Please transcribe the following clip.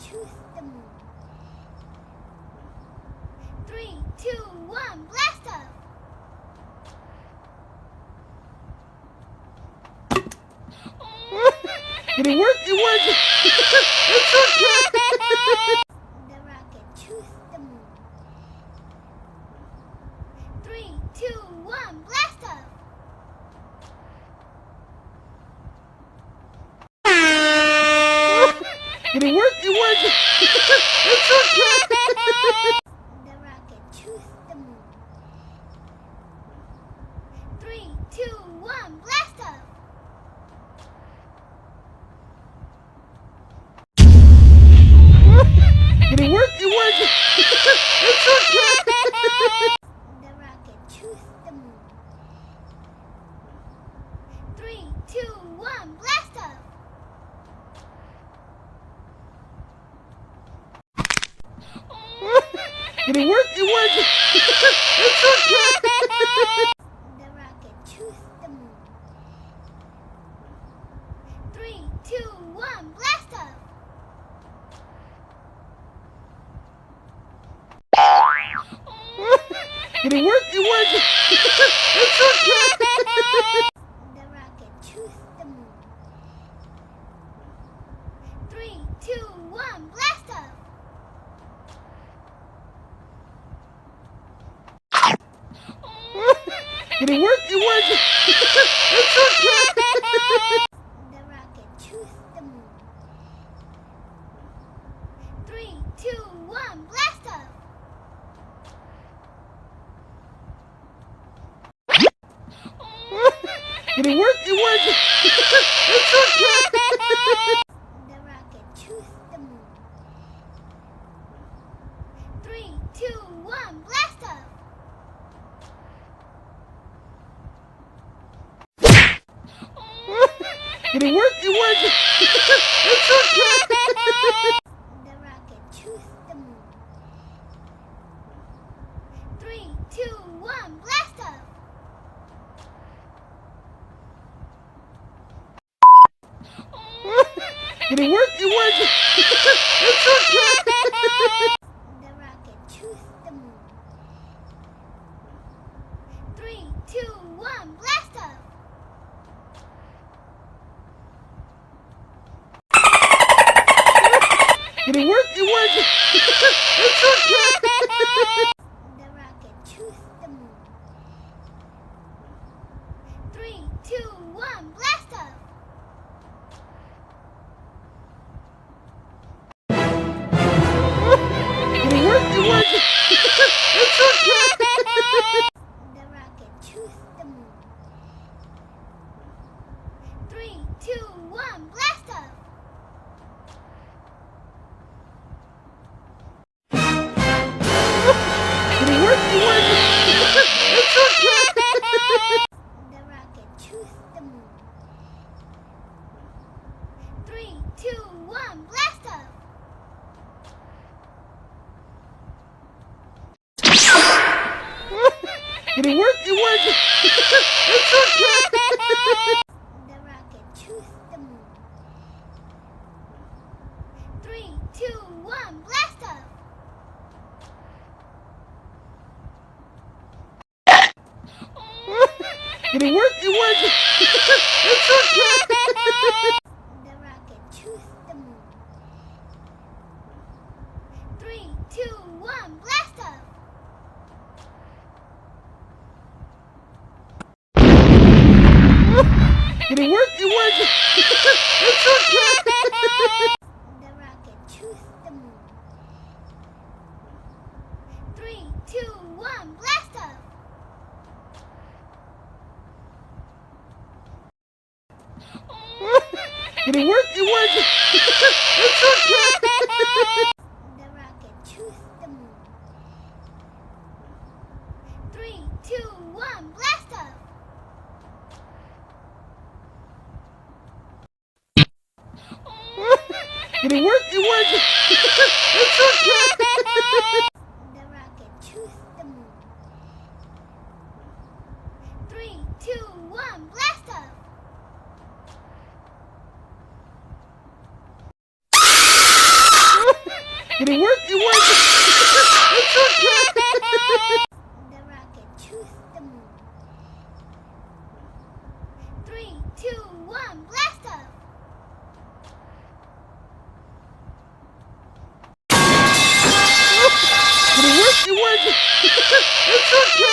to the moon. 3, 2, 1, blast off! Did it work? It worked! The rocket to the moon. 3, 2, 1, blast off! Did it work? It worked! The rocket to the moon. 3, 2, 1, blast off! Did it work? It worked! The rocket to the moon. 3, 2, 1, blast off! Did it work? It worked! The rocket to the moon. 3, 2, 1, blast off! Did it work? It worked! The rocket to the moon. 3, 2, 1, blast off! Did it work? It worked! The rocket to the moon. 3, 2, 1, blast off! Did it work? It worked! The rocket to the moon. 3, 2, 1, blast off! Did it work? It worked! The rocket to the moon. 3, 2, 1, blast off! Did it work? It worked! The rocket to the moon. 3, 2, 1, blast off! Did it work? It worked! The rocket to the moon. 3, 2, 1, blast off! Did it work? It worked! The rocket to the moon. 3, 2, 1, blast off! Did it work? It worked! The rocket to the moon. 3, 2, 1, blast off! Did it work? It worked! The rocket to the moon. 3, 2, 1, blast off! Did it work? It worked! The rocket to the moon. 3, 2, 1, blast off! Did it work? It worked! The rocket to the moon. 3, 2, 1, blast off! Did it work? It worked! The rocket to the moon. 3, 2, 1, blast off! Did it work? It worked! The rocket to the moon. 3, 2, 1, blast off! Did it work? It worked. The rocket to the moon. 3, 2, 1, blast off! Did it work? It worked.